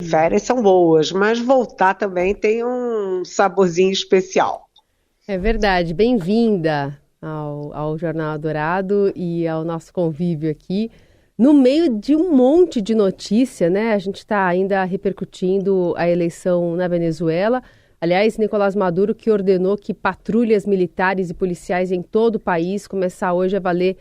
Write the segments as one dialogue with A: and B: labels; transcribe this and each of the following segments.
A: férias são boas, mas voltar também tem um saborzinho especial.
B: É verdade. Bem-vinda ao Jornal Dourado e ao nosso convívio aqui. No meio de um monte de notícia, né? A gente está ainda repercutindo a eleição na Venezuela. Aliás, Nicolás Maduro que ordenou que patrulhas militares e policiais em todo o país começar hoje a valer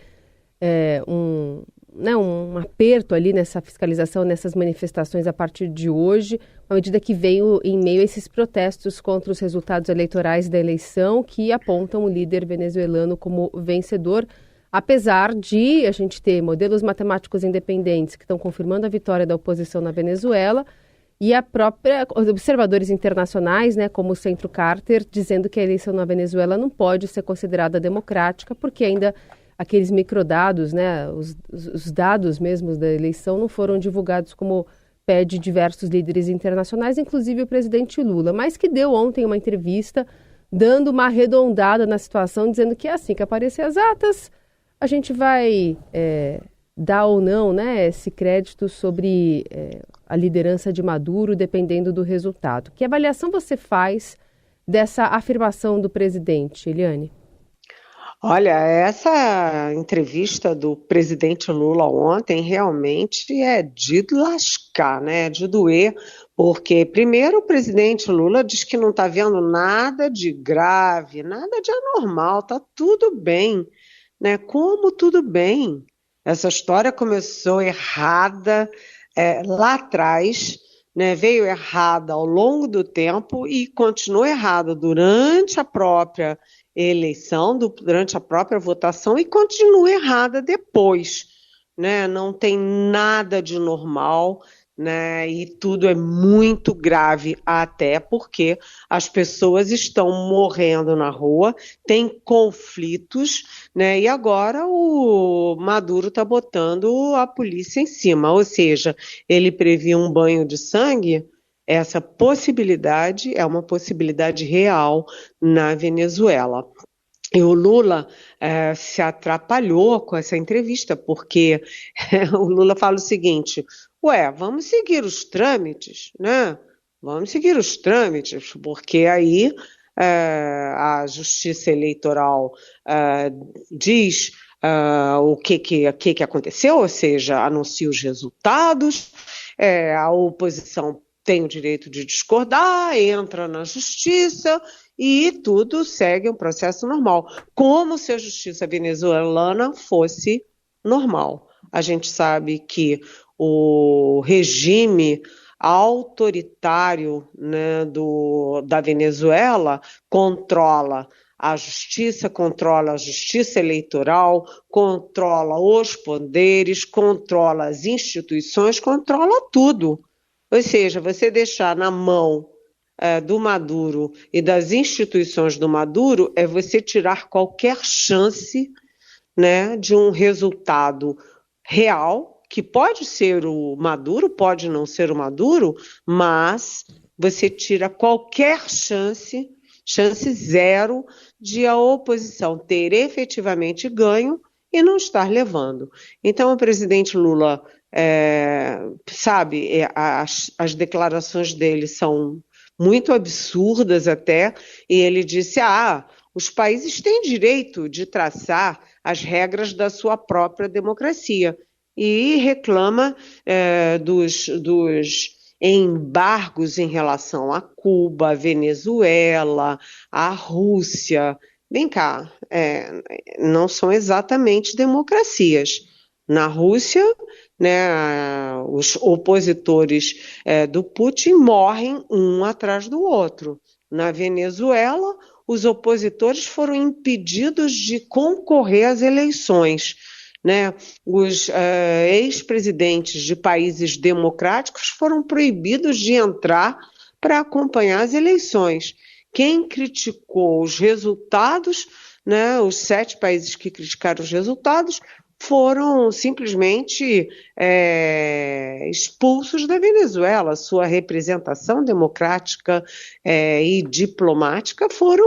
B: um aperto ali nessa fiscalização, nessas manifestações a partir de hoje, uma medida que veio em meio a esses protestos contra os resultados eleitorais da eleição que apontam o líder venezuelano como vencedor, apesar de a gente ter modelos matemáticos independentes que estão confirmando a vitória da oposição na Venezuela e a própria observadores internacionais, né, como o Centro Carter, dizendo que a eleição na Venezuela não pode ser considerada democrática porque ainda aqueles microdados, né, os dados mesmos da eleição não foram divulgados como pede diversos líderes internacionais, inclusive o presidente Lula, mas que deu ontem uma entrevista dando uma arredondada na situação, dizendo que assim que aparecer as atas, a gente vai dar ou não, né, esse crédito sobre a liderança de Maduro, dependendo do resultado. Que avaliação você faz dessa afirmação do presidente, Eliane?
A: Olha, essa entrevista do presidente Lula ontem realmente é de lascar, né? De doer, porque primeiro o presidente Lula diz que não está vendo nada de grave, nada de anormal, tá tudo bem, né? Como tudo bem? Essa história começou errada lá atrás, né? Veio errada ao longo do tempo e continuou errada durante a própria eleição, durante a própria votação e continua errada depois, né? Não tem nada de normal, né? E tudo é muito grave, até porque as pessoas estão morrendo na rua, tem conflitos, né? E agora o Maduro está botando a polícia em cima, ou seja, ele previa um banho de sangue. Essa possibilidade é uma possibilidade real na Venezuela. E o Lula se atrapalhou com essa entrevista, porque o Lula fala o seguinte: ué, vamos seguir os trâmites, né? Vamos seguir os trâmites, porque aí a Justiça Eleitoral diz o que aconteceu, ou seja, anuncia os resultados, a oposição tem o direito de discordar, entra na justiça e tudo segue um processo normal, como se a justiça venezuelana fosse normal. A gente sabe que o regime autoritário, né, da Venezuela controla a justiça eleitoral, controla os poderes, controla as instituições, controla tudo. Ou seja, você deixar na mão do Maduro e das instituições do Maduro é você tirar qualquer chance, né, de um resultado real, que pode ser o Maduro, pode não ser o Maduro, mas você tira qualquer chance zero, de a oposição ter efetivamente ganho e não estar levando. Então, o presidente Lula, as declarações dele são muito absurdas até, e ele disse, os países têm direito de traçar as regras da sua própria democracia, e reclama dos embargos em relação a Cuba, a Venezuela, a Rússia. Vem cá, não são exatamente democracias. Na Rússia, né, os opositores do Putin morrem um atrás do outro. Na Venezuela, os opositores foram impedidos de concorrer às eleições, né? Os ex-presidentes de países democráticos foram proibidos de entrar para acompanhar as eleições. Quem criticou os resultados, né, os 7 países que criticaram os resultados, foram simplesmente expulsos da Venezuela. Sua representação democrática e diplomática foram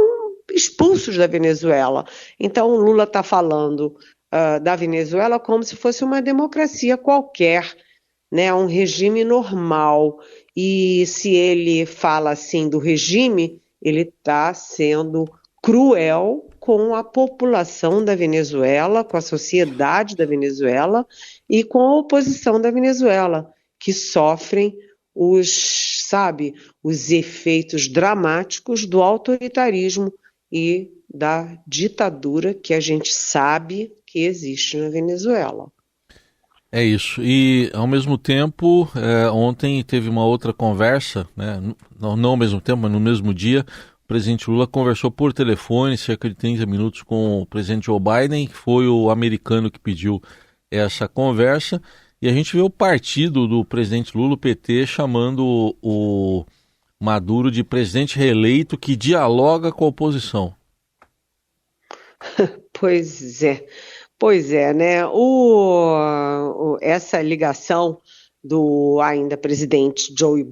A: expulsos da Venezuela. Então, o Lula está falando da Venezuela como se fosse uma democracia qualquer, né, um regime normal. e se ele fala assim do regime, ele está sendo cruel com a população da Venezuela, com a sociedade da Venezuela e com a oposição da Venezuela, que sofrem os efeitos dramáticos do autoritarismo e da ditadura que a gente sabe que existe na Venezuela.
C: É isso. E, ao mesmo tempo, ontem teve uma outra conversa, né? Não ao mesmo tempo, mas no mesmo dia, o presidente Lula conversou por telefone, cerca de 30 minutos, com o presidente Joe Biden, que foi o americano que pediu essa conversa. E a gente vê o partido do presidente Lula, o PT, chamando o Maduro de presidente reeleito que dialoga com a oposição.
A: Pois é, né? Essa ligação do ainda presidente Joe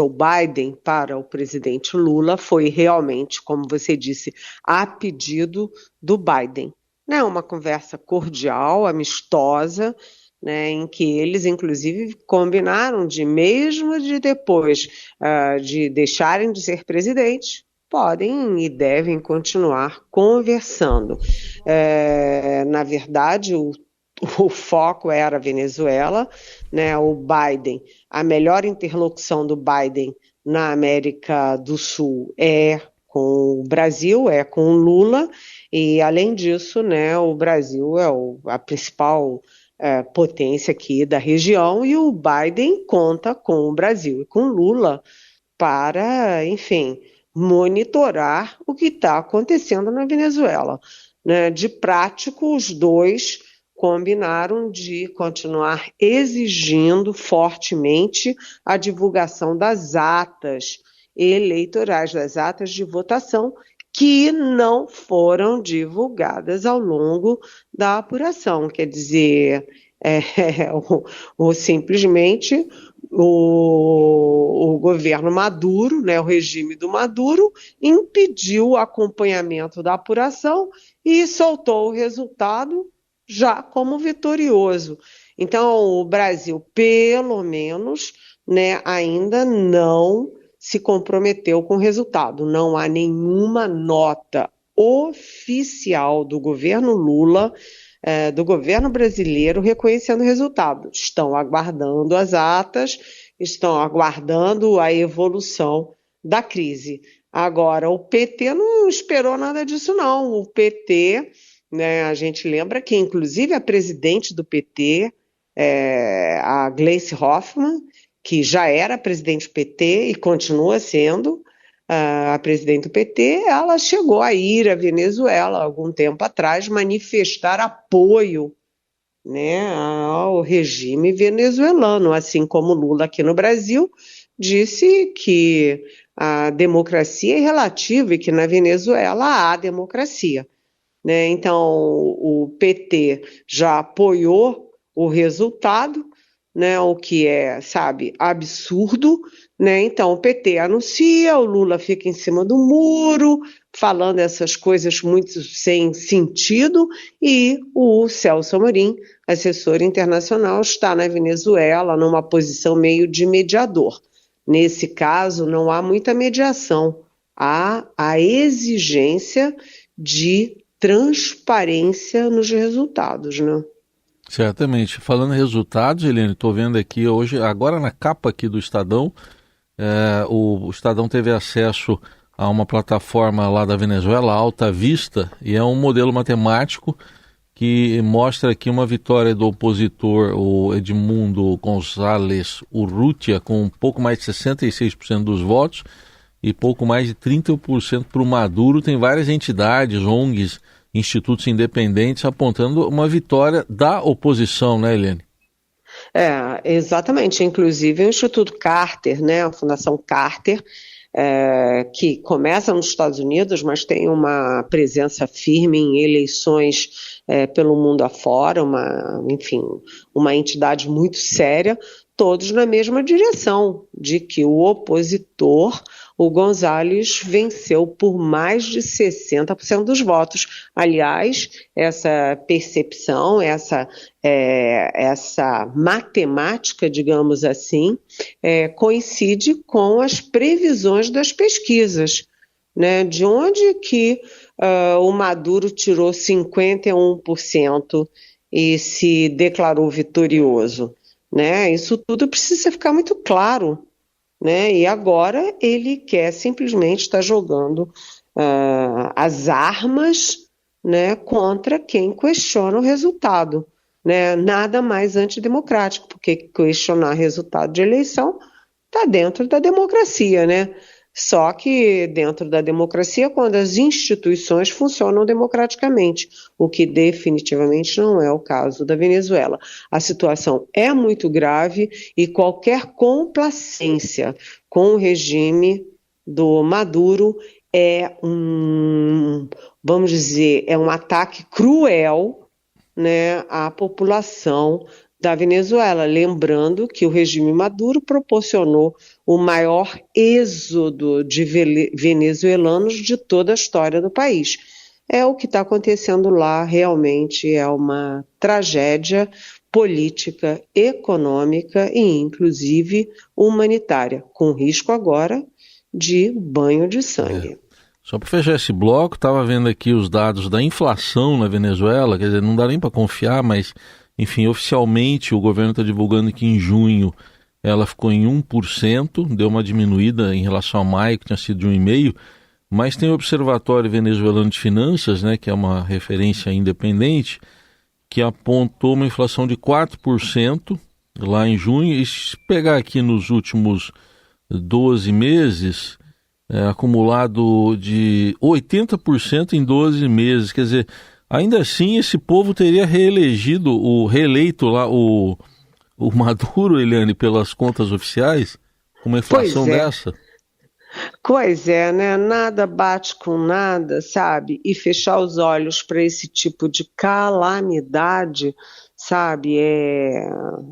A: Biden para o presidente Lula foi realmente, como você disse, a pedido do Biden. Né? Uma conversa cordial, amistosa, né, em que eles, inclusive, combinaram mesmo de depois de deixarem de ser presidentes, podem e devem continuar conversando. Na verdade, o foco era a Venezuela, né? O Biden, a melhor interlocução do Biden na América do Sul é com o Brasil, é com o Lula, e além disso, né, o Brasil é a principal potência aqui da região, e o Biden conta com o Brasil e com o Lula para, enfim, monitorar o que está acontecendo na Venezuela. Né? De prático, os dois combinaram de continuar exigindo fortemente a divulgação das atas eleitorais, das atas de votação, que não foram divulgadas ao longo da apuração. Quer dizer, simplesmente o governo Maduro, né, o regime do Maduro, impediu o acompanhamento da apuração e soltou o resultado já como vitorioso. Então, o Brasil, pelo menos, né, ainda não se comprometeu com o resultado. Não há nenhuma nota oficial do governo Lula, do governo brasileiro, reconhecendo o resultado. Estão aguardando as atas, estão aguardando a evolução da crise. Agora, o PT não esperou nada disso, não. O PT, né, a gente lembra que, inclusive, a presidente do PT, a Gleisi Hoffmann, que já era presidente do PT e continua sendo a presidente do PT, ela chegou a ir à Venezuela algum tempo atrás manifestar apoio, né, ao regime venezuelano, assim como Lula aqui no Brasil disse que a democracia é relativa e que na Venezuela há democracia. Né? Então, o PT já apoiou o resultado, né, o que é, absurdo, né? Então o PT anuncia, o Lula fica em cima do muro, falando essas coisas muito sem sentido, e o Celso Amorim, assessor internacional, está na Venezuela numa posição meio de mediador. Nesse caso, não há muita mediação, há a exigência de transparência nos resultados, né?
C: Certamente. Falando em resultados, Helene, estou vendo aqui hoje, agora na capa aqui do Estadão, o Estadão teve acesso a uma plataforma lá da Venezuela, Alta Vista, e é um modelo matemático que mostra aqui uma vitória do opositor, o Edmundo González Urrutia, com um pouco mais de 66% dos votos e pouco mais de 30% para o Maduro. Tem várias entidades, ONGs, institutos independentes apontando uma vitória da oposição, né, Helene?
A: Exatamente. Inclusive o Instituto Carter, né, a Fundação Carter, que começa nos Estados Unidos, mas tem uma presença firme em eleições pelo mundo afora, uma entidade muito séria, todos na mesma direção, de que o opositor o González venceu por mais de 60% dos votos. Aliás, essa percepção, essa matemática, digamos assim, coincide com as previsões das pesquisas, né? De onde que o Maduro tirou 51% e se declarou vitorioso, né? Isso tudo precisa ficar muito claro, né? E agora ele quer simplesmente estar jogando as armas, né, contra quem questiona o resultado, né? Nada mais antidemocrático, porque questionar resultado de eleição está dentro da democracia, né? Só que dentro da democracia, quando as instituições funcionam democraticamente, o que definitivamente não é o caso da Venezuela. A situação é muito grave e qualquer complacência com o regime do Maduro vamos dizer, é um ataque cruel, né, à população da Venezuela, lembrando que o regime Maduro proporcionou o maior êxodo de venezuelanos de toda a história do país. O que está acontecendo lá realmente é uma tragédia política, econômica e inclusive humanitária, com risco agora de banho de sangue.
C: Só para fechar esse bloco, estava vendo aqui os dados da inflação na Venezuela, quer dizer, não dá nem para confiar, mas enfim, oficialmente o governo está divulgando que em junho ela ficou em 1%, deu uma diminuída em relação a maio, que tinha sido de 1,5%, mas tem o Observatório Venezuelano de Finanças, né, que é uma referência independente, que apontou uma inflação de 4% lá em junho, e se pegar aqui nos últimos 12 meses, acumulado de 80% em 12 meses, quer dizer, ainda assim, esse povo teria reeleito lá o Maduro, Eliane, pelas contas oficiais, com uma inflação dessa?
A: Pois é, né? Nada bate com nada, sabe? E fechar os olhos para esse tipo de calamidade, sabe? É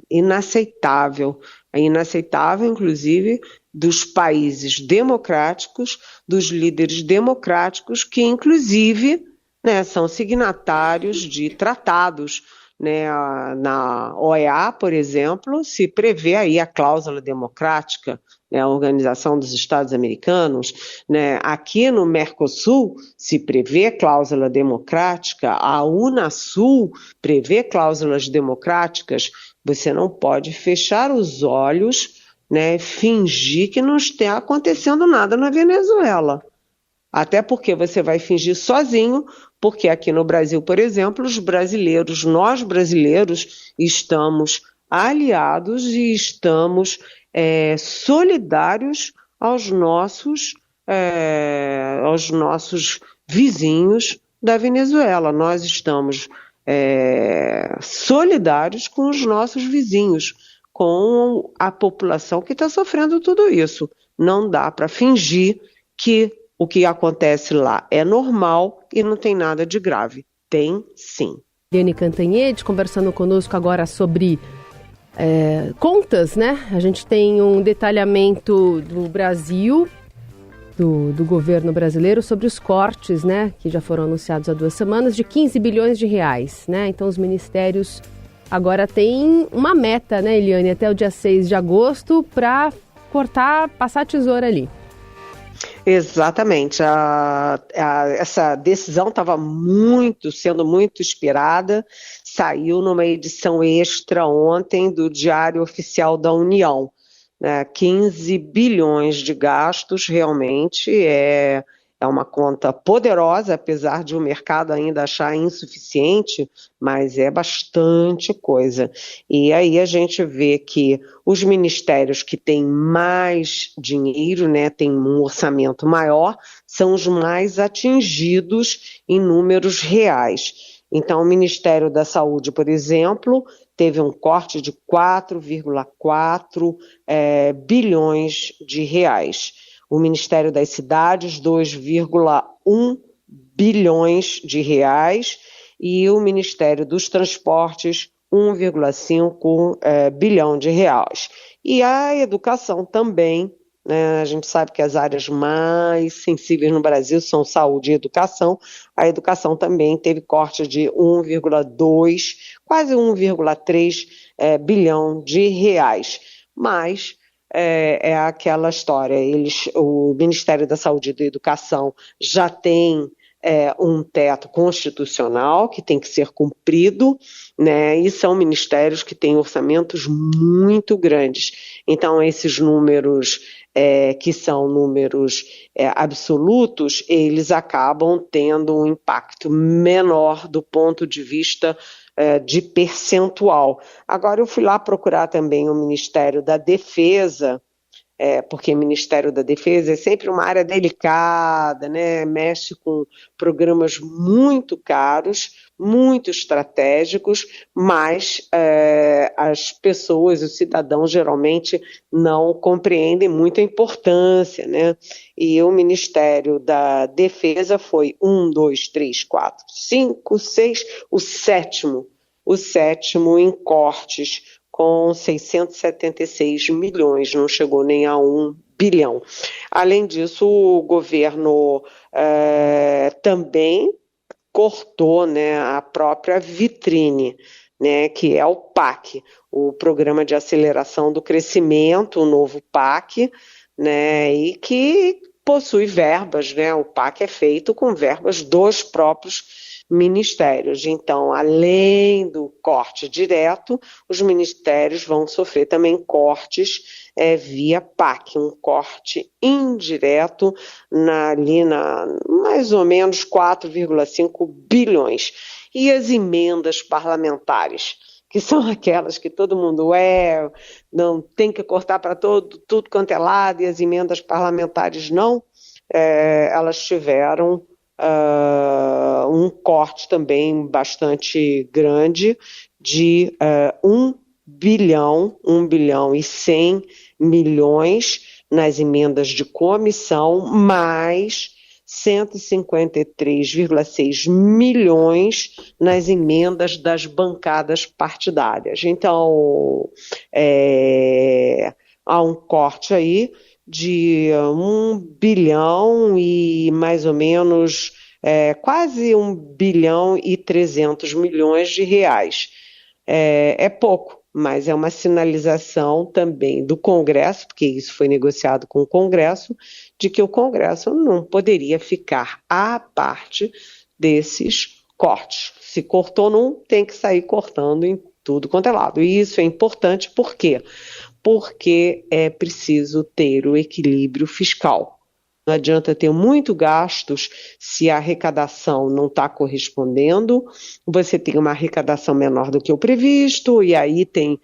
A: inaceitável. É inaceitável, inclusive, dos países democráticos, dos líderes democráticos, que, inclusive, né, são signatários de tratados, né? Na OEA, por exemplo, se prevê aí a cláusula democrática, né, a Organização dos Estados Americanos, né? Aqui no Mercosul se prevê cláusula democrática, a Unasul prevê cláusulas democráticas. Você não pode fechar os olhos, né, fingir que não está acontecendo nada na Venezuela. Até porque você vai fingir sozinho, porque aqui no Brasil, por exemplo, nós brasileiros, estamos aliados e estamos solidários aos nossos vizinhos da Venezuela. Nós estamos solidários com os nossos vizinhos, com a população que está sofrendo tudo isso. Não dá para fingir que o que acontece lá é normal e não tem nada de grave. Tem sim.
B: Eliane Cantanhede conversando conosco agora sobre contas, né? A gente tem um detalhamento do Brasil, do governo brasileiro, sobre os cortes, né? Que já foram anunciados há 2 semanas, de 15 bilhões de reais, né? Então os ministérios agora têm uma meta, né, Eliane, até o dia 6 de agosto para passar a tesoura ali.
A: Exatamente. Essa decisão estava sendo muito esperada, saiu numa edição extra ontem do Diário Oficial da União. 15 bilhões de gastos realmente é uma conta poderosa, apesar de o mercado ainda achar insuficiente, mas é bastante coisa. E aí a gente vê que os ministérios que têm mais dinheiro, né, têm um orçamento maior, são os mais atingidos em números reais. Então, o Ministério da Saúde, por exemplo, teve um corte de 4,4 bilhões de reais. O Ministério das Cidades, 2,1 bilhões de reais, e o Ministério dos Transportes, 1,5 bilhão de reais. E a educação também né? A gente sabe que as áreas mais sensíveis no Brasil são saúde e educação. A educação também teve corte de 1,2, quase 1,3 bilhão de reais. Mas é aquela história, o Ministério da Saúde e da Educação já tem um teto constitucional que tem que ser cumprido, né? E são ministérios que têm orçamentos muito grandes. Então, esses números, que são números absolutos, eles acabam tendo um impacto menor do ponto de vista de percentual. Agora, eu fui lá procurar também o Ministério da Defesa, porque o Ministério da Defesa é sempre uma área delicada, né? Mexe com programas muito caros, muito estratégicos, mas as pessoas, os cidadãos, geralmente não compreendem muito a importância, né? E o Ministério da Defesa foi 1, 2, 3, 4, 5, 6, o sétimo em cortes, com 676 milhões, não chegou nem a 1 bilhão. Além disso, o governo também cortou, né, a própria vitrine, né, que é o PAC, o Programa de Aceleração do Crescimento, o novo PAC, né, e que possui verbas, né, o PAC é feito com verbas dos próprios ministérios. Então, além do corte direto, os ministérios vão sofrer também cortes via PAC, um corte indireto ali mais ou menos 4,5 bilhões. E as emendas parlamentares, que são aquelas que todo mundo não tem que cortar para tudo quanto é lado, e as emendas parlamentares não, elas tiveram um corte também bastante grande de 1 bilhão e 100 milhões nas emendas de comissão, mais 153,6 milhões nas emendas das bancadas partidárias. Então, há um corte aí de 1 bilhão e mais ou menos quase 1 bilhão e 300 milhões de reais. É pouco, mas é uma sinalização também do Congresso, porque isso foi negociado com o Congresso, de que o Congresso não poderia ficar à parte desses cortes. Se cortou num, tem que sair cortando em tudo quanto é lado. E isso é importante por quê? Porque é preciso ter o equilíbrio fiscal. Não adianta ter muito gastos se a arrecadação não está correspondendo, você tem uma arrecadação menor do que o previsto, e aí tem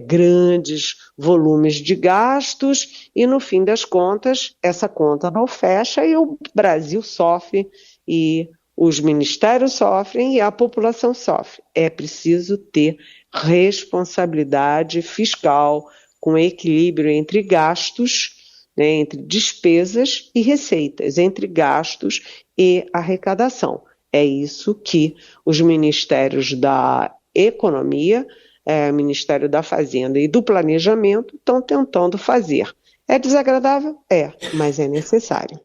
A: grandes volumes de gastos, e no fim das contas, essa conta não fecha e o Brasil sofre, e os ministérios sofrem e a população sofre. É preciso ter responsabilidade fiscal, com equilíbrio entre gastos, né, entre despesas e receitas, entre gastos e arrecadação. É isso que os ministérios da Economia, Ministério da Fazenda e do Planejamento estão tentando fazer. É desagradável? É, mas é necessário.